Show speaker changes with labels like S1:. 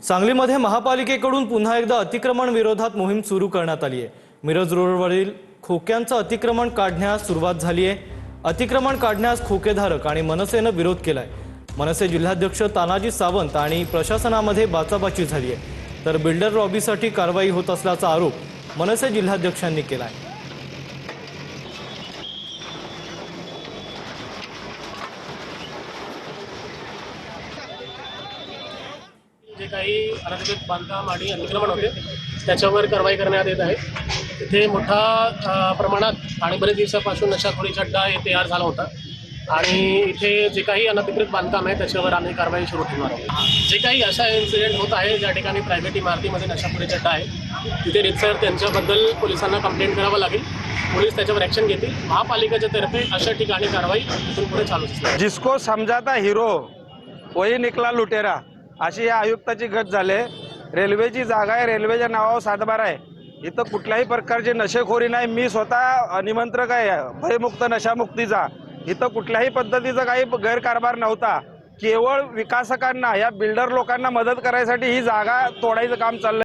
S1: सांगलीमध्ये महापालिकेकडून पुन्हा एकदा अतिक्रमण विरोधात मोहीम सुरू करण्यात आली आहे। मिरज रोडवरील खोक्यांचं अतिक्रमण काढण्यास सुरुवात झाली आहे। अतिक्रमण काढण्यास खोकेधारक आणि मनसेने विरोध केलाय। मनसे जिल्हाध्यक्ष तानाजी सावंत आणि प्रशासनामध्ये बाचाबाची झाली आहे, तर बिल्डर लॉबीसाठी कारवाई होत असल्याचा आरोप मनसे जिल्हाध्यक्षांनी केलाय।
S2: जे काही अनधिकृत बांधकाम आणि अतिक्रमण होते त्याच्यावर कारवाई करण्यात येत आहे। इथे मोठा प्रमाणात आणि बरेच दिवसापासून नशाखोरीचा अड्डा तयार झाला होता आणि इथे जे काही अनधिकृत बांधकाम आहे त्याच्यावर आम्ही कारवाई सुरू ठेवणार आहोत। जे काही अशा इन्सिडेंट होत आहे ज्या ठिकाणी प्रायव्हेट इमारतीमध्ये नशाखोरीचा अड्डा आहे तिथे रितसर त्यांच्याबद्दल पोलिसांना कंप्लेंट करावं लागेल। पोलीस त्याच्यावर ॲक्शन घेतील। महापालिकेच्या तर्फे अशा ठिकाणी कारवाई इथून पुढे चालू असते।
S3: जिसको समझाता हीरो वही निकला लुटेरा अशी या आयुक्ताची गत झाले। रेल्वेची जागा आहे, रेल्वेच्या नावावर सातबारा आहे। इथं कुठल्याही प्रकारची नशेखोरी नाही। मी स्वतः निमंत्रक आहे भयमुक्त नशामुक्तीचा। इथं कुठल्याही पद्धतीचा काही गैरकारभार नव्हता। केवळ विकासकांना या बिल्डर लोकांना मदत करायसाठी ही जागा तोडायचं काम चाललंय।